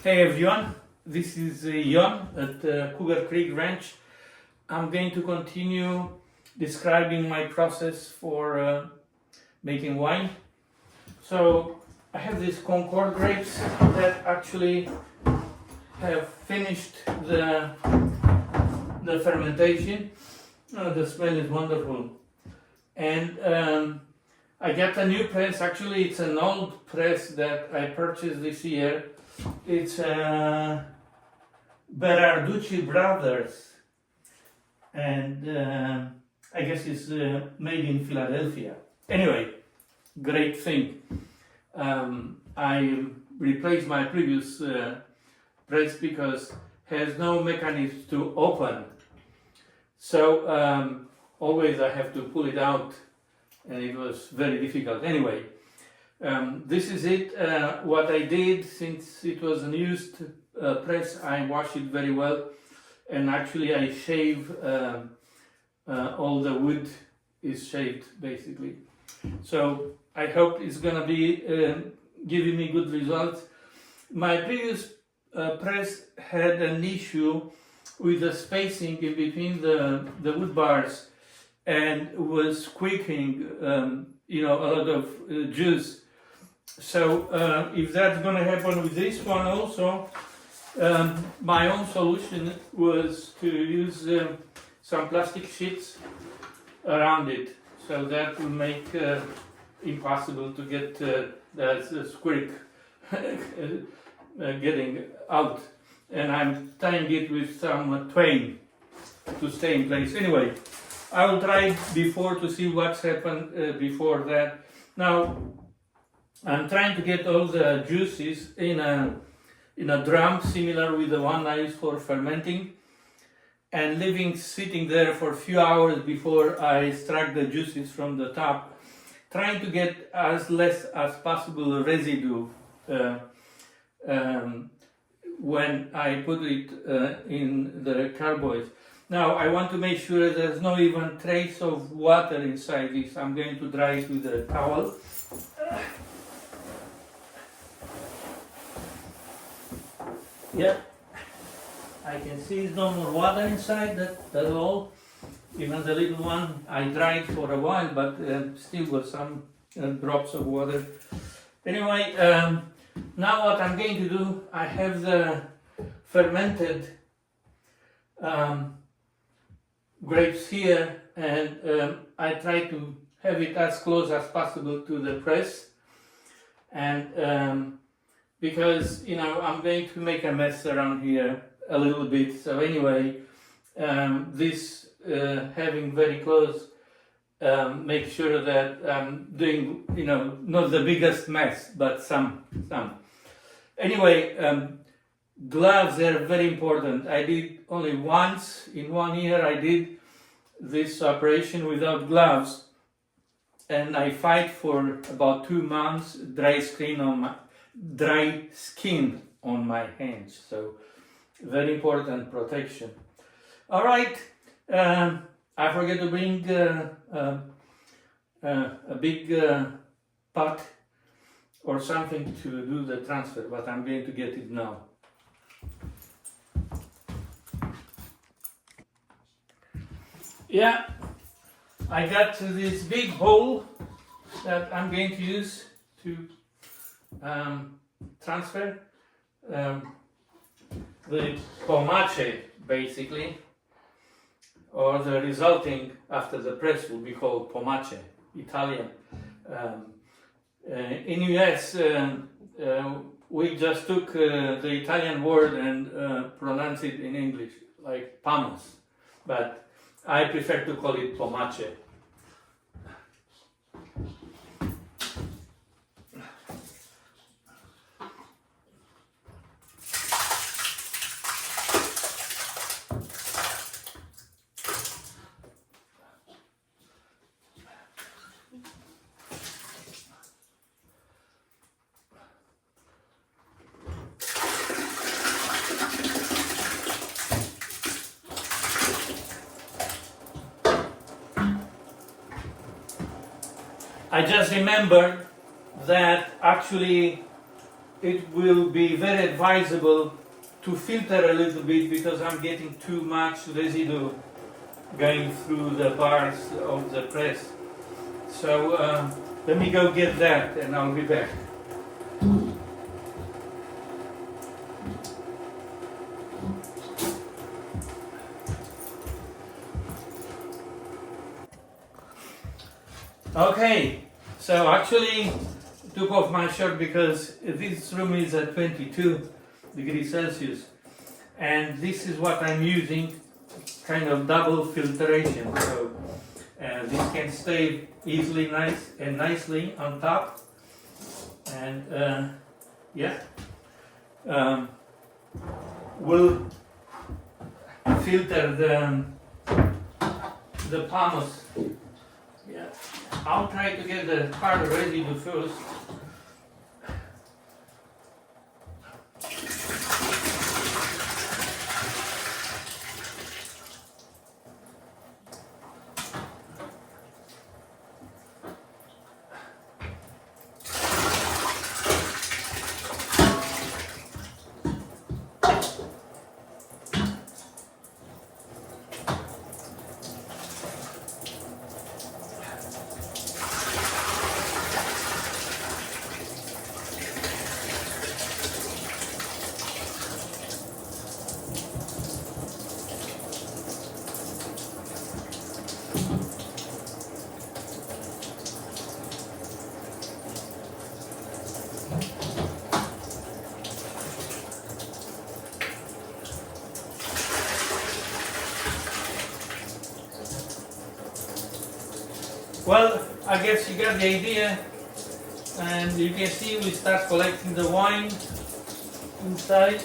Hey everyone, this is Jon at Cougar Creek Ranch. I'm going to continue describing my process for making wine. So I have these Concord grapes that actually have finished the fermentation. The smell is wonderful. And I got a new press. Actually, it's an old press that I purchased this year. It's Berarducci Brothers, and I guess it's made in Philadelphia. Anyway, great thing. I replaced my previous press because it has no mechanism to open. So always I have to pull it out, and it was very difficult. Anyway. This is it. What I did, since it was an used press, I wash it very well, and actually I shave all the wood is shaved basically. So I hope it's gonna be giving me good results. My previous press had an issue with the spacing in between the wood bars, and was squeaking a lot of juice. So if that's going to happen with this one also, my own solution was to use some plastic sheets around it, so that will make impossible to get that squeak getting out. And I'm tying it with some twine to stay in place. Anyway, I will try before to see what's happened before that. Now, I'm trying to get all the juices in a drum similar with the one I use for fermenting, and leaving sitting there for a few hours before I extract the juices from the top, trying to get as less as possible residue when I put it in the carboys. Now I want to make sure there's no even trace of water inside this. I'm going to dry it with a towel. Yeah, I can see there's no more water inside, that's all. Even the little one, I dried for a while, but still got some drops of water. Anyway, now what I'm going to do, I have the fermented grapes here, and I try to have it as close as possible to the press. And because I'm going to make a mess around here a little bit. So anyway, this having very close make sure that I'm doing not the biggest mess, but some. Anyway, gloves are very important. I did only once in 1 year. I did this operation without gloves, and I fight for about 2 months dry skin on my hands. So very important protection. All right, I forget to bring a big pot or something to do the transfer, but I'm going to get it now. Yeah, I got this big bowl that I'm going to use to transfer the pomace, basically, or the resulting after the press will be called pomace, Italian. In US, we just took the Italian word and pronounced it in English, like pomace, but I prefer to call it pomace. I just remembered that actually it will be very advisable to filter a little bit because I'm getting too much residue going through the bars of the press. So let me go get that and I'll be back. Okay, so actually took off my shirt because this room is at 22 degrees Celsius and this is what I'm using, kind of double filtration, so this can stay easily nicely on top, and yeah, we'll filter the pumice. Yeah, I'll try to get the hard residue first. Well, I guess you got the idea, and you can see we start collecting the wine inside.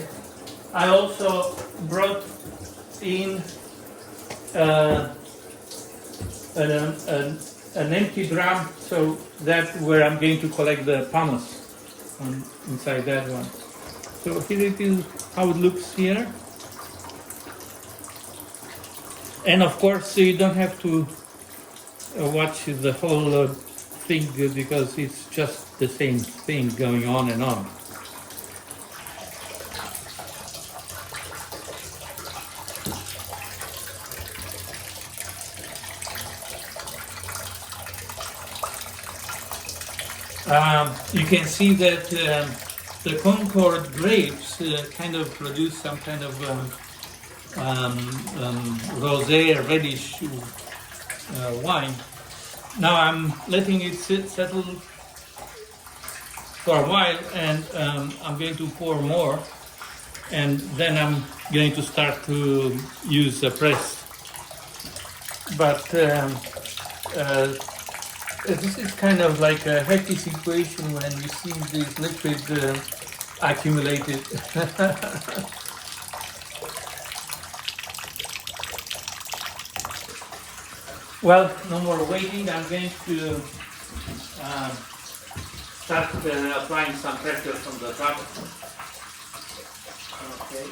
I also brought in an empty drum, so that's where I'm going to collect the pumice inside that one. So here it is, how it looks here. And of course you don't have to watch the whole thing because it's just the same thing going on and on. You can see that the Concord grapes kind of produce some kind of rosé, reddish wine. Now I'm letting it settle for a while, and I'm going to pour more, and then I'm going to start to use the press. But this is kind of like a happy situation when you see this liquid accumulated. Well, no more waiting. I'm going to start applying some pressure from the top. Okay.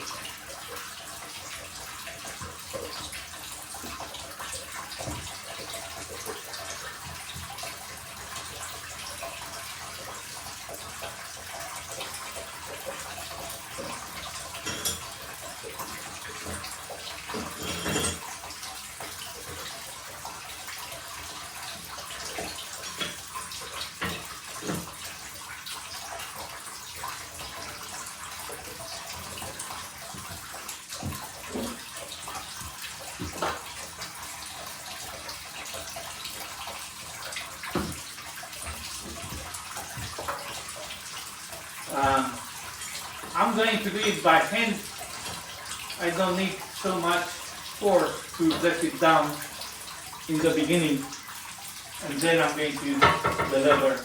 I'm going to do it by hand. I don't need so much force to let it down in the beginning, and then I'm going to use the lever.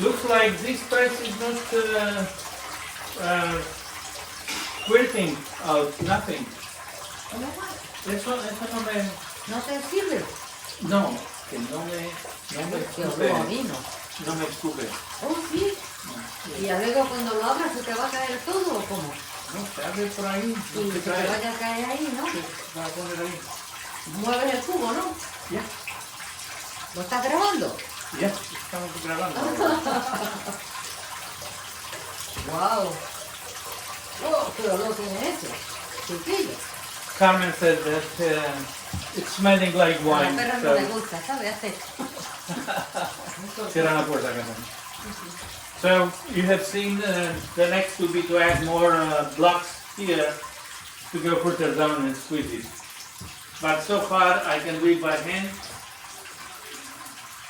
Looks like this press is not squirting out, nothing. Eso no me... ¿No te sirve? No, que no me Qué bueno. no me escupe. Oh, sí. Y ya luego cuando lo abras se te va a caer todo o cómo. No, se abre por ahí. Y No se te cae. vaya a caer ahí, ¿no? Se va a poner ahí. Mueves el cubo, ¿no? Ya, ¿Lo estás grabando? ya, estamos grabando. Wow. Oh, qué olor tiene ese. Chiquillo. Carmen said that it's smelling like A la wine. perra no le gusta, ¿sabes? Hace. Cierra la puerta, Carmen. So you have seen the next will be to add more blocks here to go further down and squeeze it. But so far I can do it by hand,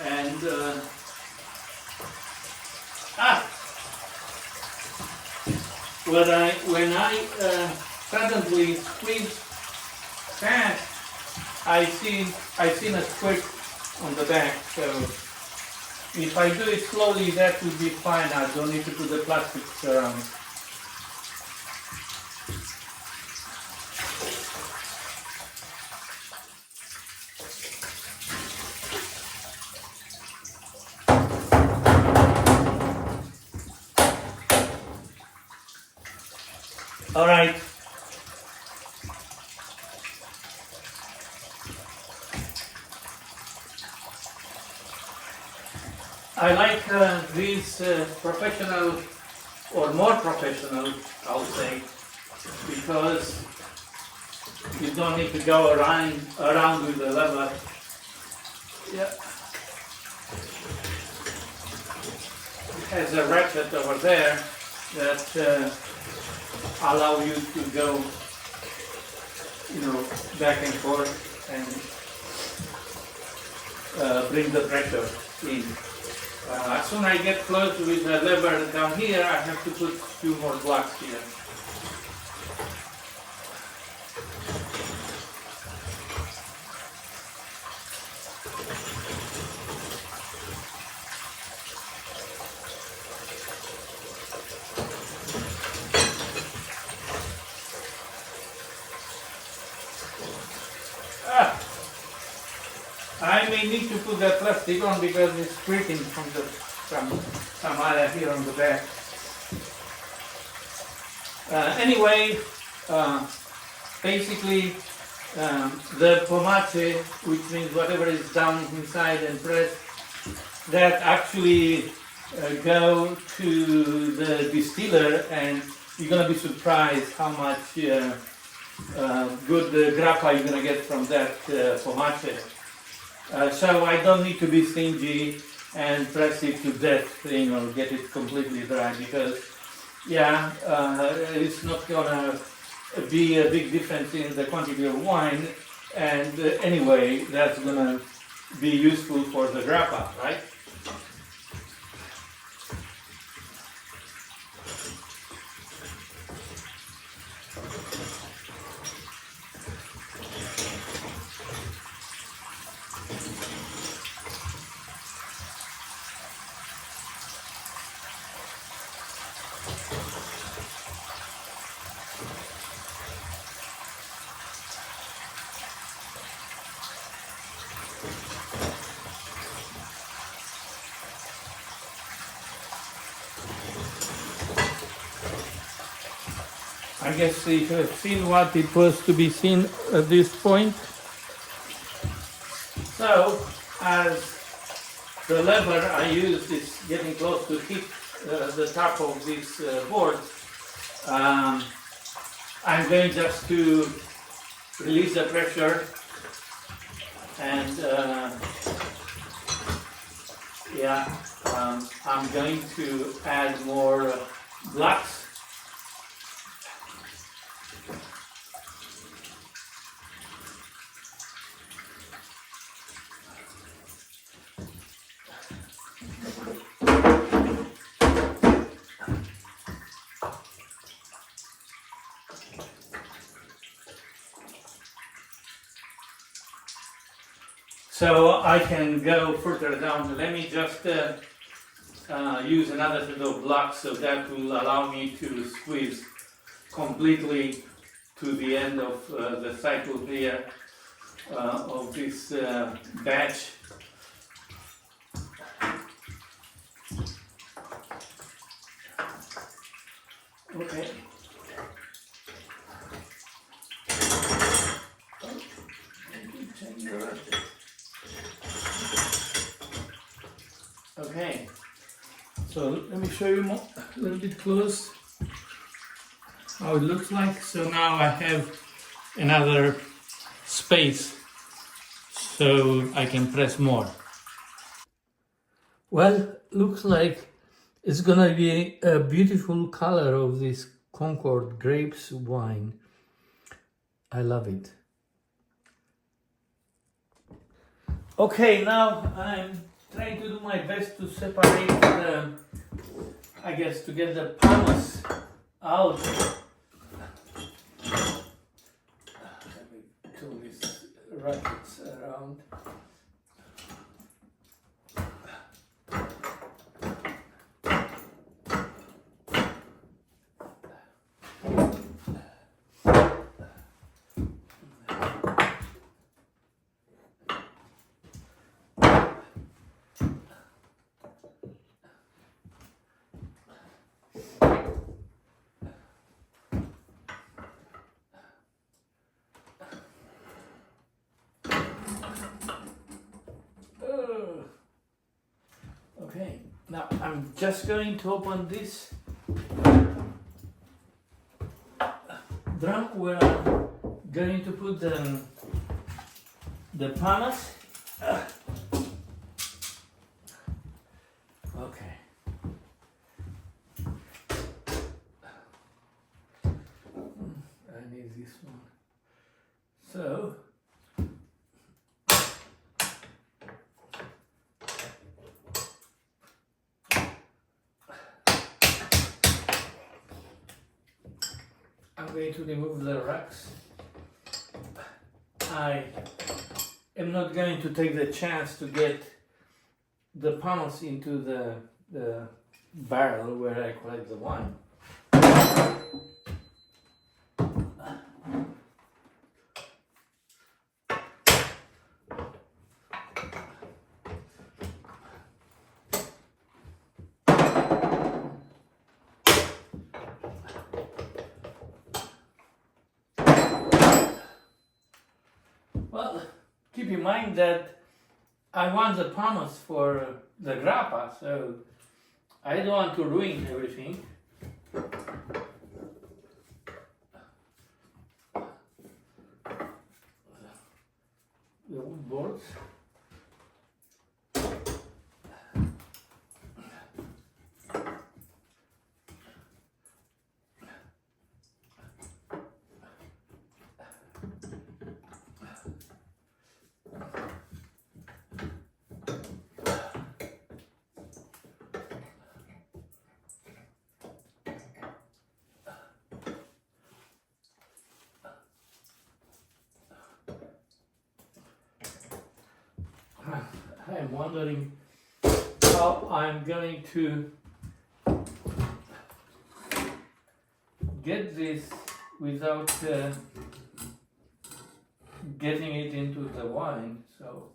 and when I suddenly squeeze fast, I seen a squirt on the back. So if I do it slowly, that will be fine. I don't need to put the plastics around. All right. I like these professional, or more professional, I'll say, because you don't need to go around with the lever. Yeah. It has a ratchet over there that allow you to go, back and forth and bring the pressure in. As soon as I get close with the lever down here, I have to put a few more blocks here. I may need to put that plastic on because it's squirting from some area here on the back. Anyway, basically the pomace, which means whatever is down inside and pressed, that actually go to the distiller, and you're gonna be surprised how much good grappa you're gonna get from that pomace. So I don't need to be stingy and press it to death, or get it completely dry, because it's not gonna be a big difference in the quantity of wine, and anyway, that's gonna be useful for the grappa, right? I guess you have seen what it was to be seen at this point. So, as the lever I used is getting close to hit the top of this board, I'm going just to release the pressure, and I'm going to add more blocks. So I can go further down. Let me just use another set of blocks, so that will allow me to squeeze completely to the end of the cycle here of this batch. Okay. Okay, so let me show you more, a little bit close how it looks like. So now I have another space so I can press more. Well, looks like it's gonna be a beautiful color of this Concord grapes wine. I love it. Okay, now I'm trying to do my best to separate the, I guess, to get the pumice out. Let me turn these rackets around. Okay, now I'm just going to open this drum where I'm going to put the pumice. Okay. I need this one. So I'm going to remove the racks. I am not going to take the chance to get the pumice into the barrel where I collect the wine. Well, keep in mind that I want the pumice for the grappa, so I don't want to ruin everything. The wood boards. I'm wondering how I'm going to get this without getting it into the wine. So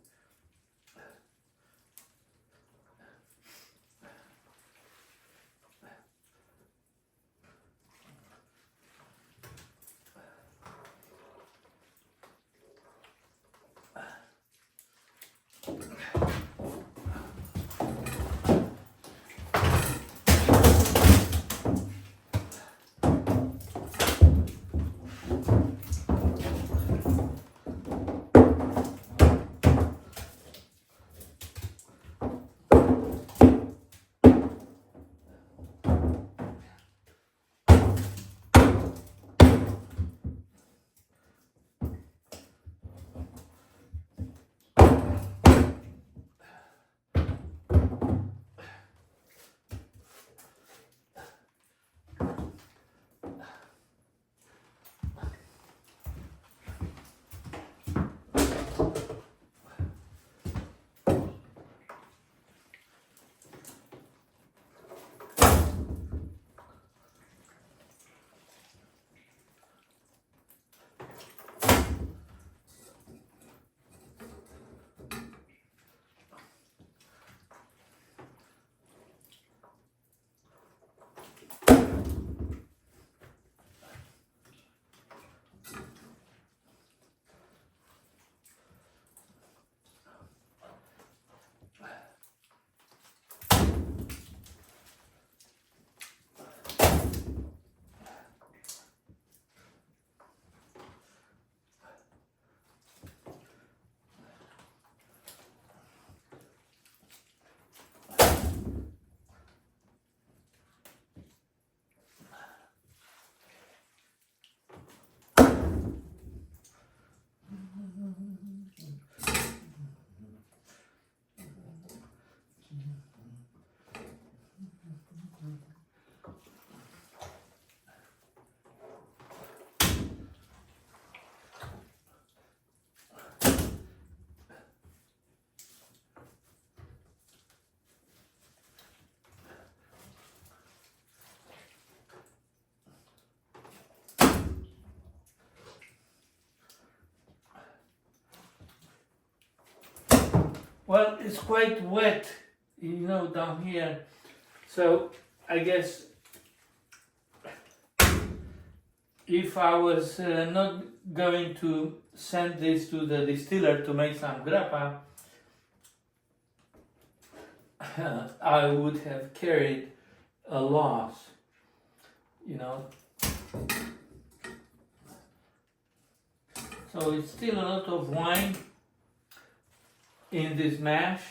Well, it's quite wet, down here. So I guess if I was not going to send this to the distiller to make some grappa, I would have carried a loss, So it's still a lot of wine in this mash.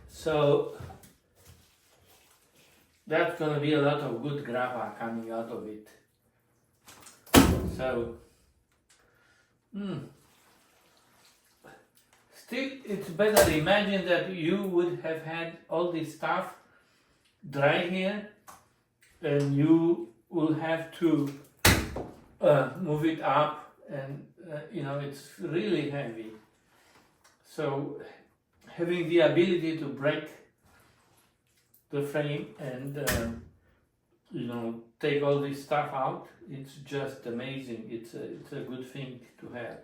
So that's going to be a lot of good grappa coming out of it. So, still, it's better. Imagine that you would have had all this stuff dry here, and you will have to move it up, and it's really heavy. So, having the ability to break the frame and take all this stuff out, it's just amazing. It's a good thing to have.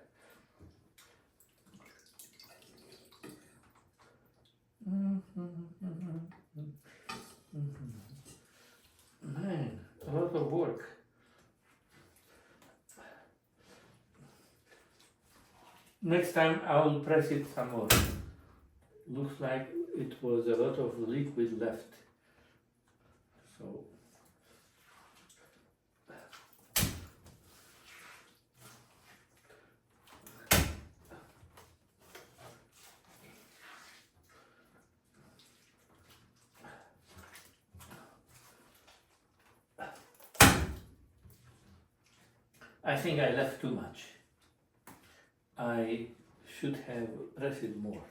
Man, a lot of work. Next time I will press it some more. Looks like it was a lot of liquid left. So I think I left too much. I should have pressed it more.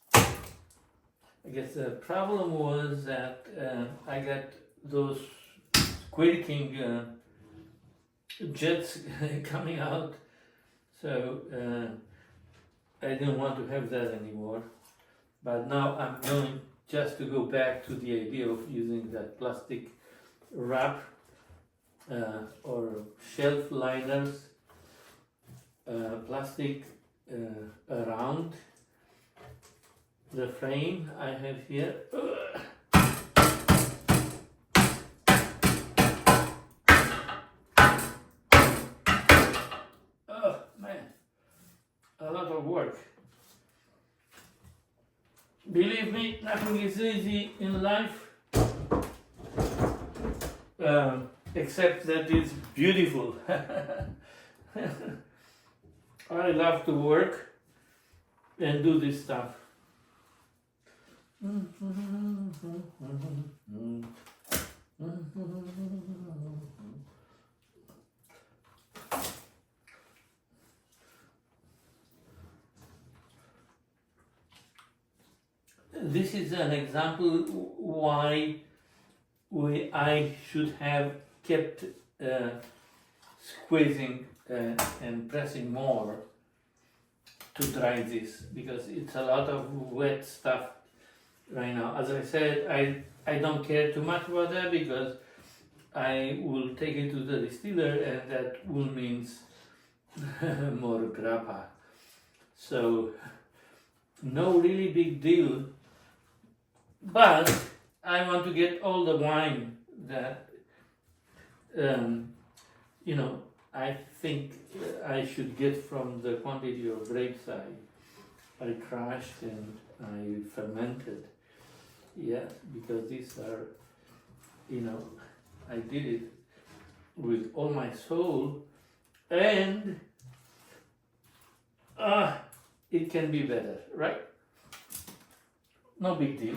I guess the problem was that I got those squeaking jets coming out, so I didn't want to have that anymore. But now I'm going just to go back to the idea of using that plastic wrap or shelf liners, plastic around the frame I have here. Oh man, a lot of work. Believe me, nothing is easy in life, except that it's beautiful. I love to work and do this stuff. This is an example why I should have kept squeezing and pressing more to dry this, because it's a lot of wet stuff right now. As I said, I don't care too much about that, because I will take it to the distiller, and that will means more grappa. So no really big deal, but I want to get all the wine that I think I should get from the quantity of grapes I crushed and I fermented. Yes, because these are, I did it with all my soul, and it can be better, right? No big deal.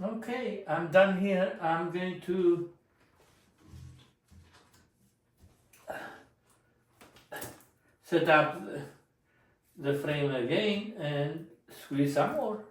Okay, I'm done here. I'm going to set up the frame again and squeeze some more.